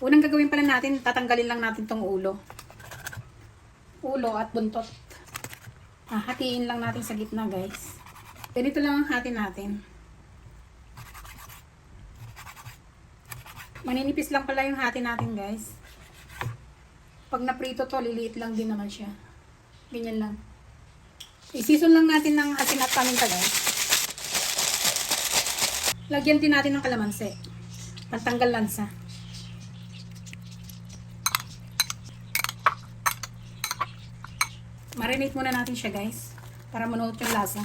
Unang gagawin pala natin, tatanggalin lang natin tong ulo. Ulo at buntot. Hatiin lang natin sa gitna, guys. Ganito lang ang hati natin. Maninipis lang pala yung hati natin, guys. Pag naprito to, liliit lang din naman siya. Ganyan lang. I-season lang natin ng asin at paminta, guys. Lagyan din natin ng kalamansi. Pantanggal lansa. Marinate muna natin siya, guys, para manulot yung lasa.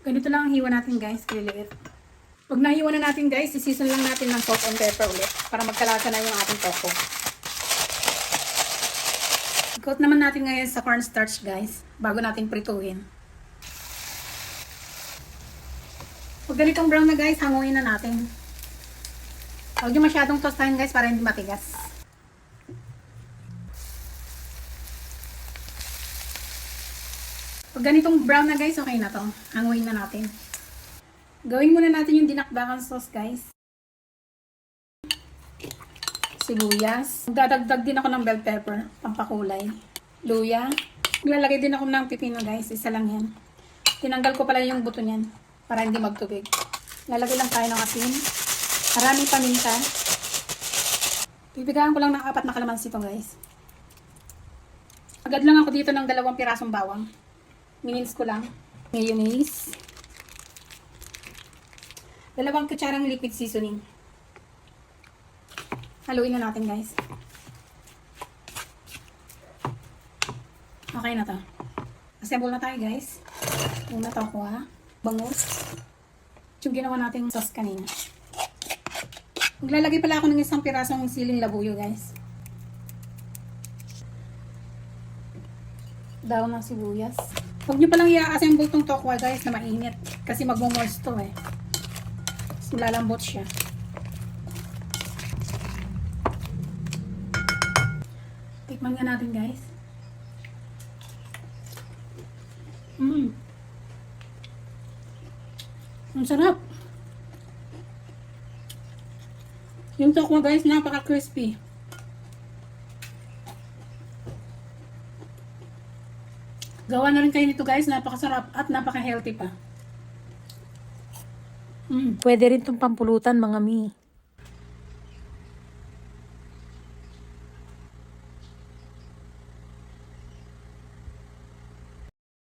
Ganito lang ang hiwa natin, guys, kililiit. Pag nahiwa na natin, guys, i-season lang natin ng salt and pepper ulit para magkalasa na yung ating toko. I-coat naman natin ngayon sa cornstarch, guys, bago natin prituhin. Pag ganitong brown na, guys, hanguin na natin. Huwag nyo masyadong tostahin, guys, para hindi matigas. Pag ganitong brown na, guys, okay na to. Hanguin na natin. Gawin muna natin yung dinakdakan sauce, guys. Sibuyas. Dadagdag din ako ng bell pepper, pampakulay. Luya. Nilalagay din ako ng pipino, guys. Isa lang yan. Tinanggal ko pala yung buto niyan para hindi magtubig. Lalagay lang tayo ng asin. Maraming paminta. Pipigahan ko lang ng 4 na kalamansi ito, guys. Agad lang ako dito ng 2 pirasong bawang. Minins ko lang. Mayonnaise. 2 kutsarang liquid seasoning. Haluin na natin, guys. Okay na to. Assemble na tayo, guys. Una to ko, ha. Bangus. Yung ginawa natin sauce kanina. Maglalagay pala ako ng 1 pirasong siling labuyo, guys. Daon ng sibuyas. Huwag nyo palang i-assemble tong tokwa, guys, na mainit. Kasi magmo-moist to, eh. So, lalambot siya. Tikman nga natin, guys. Ang sarap. Yung tokwa, guys, napaka-crispy. Gawa na rin kayo nito, guys. Napakasarap at napaka-healthy pa. Pwede rin itong pampulutan, mga mi.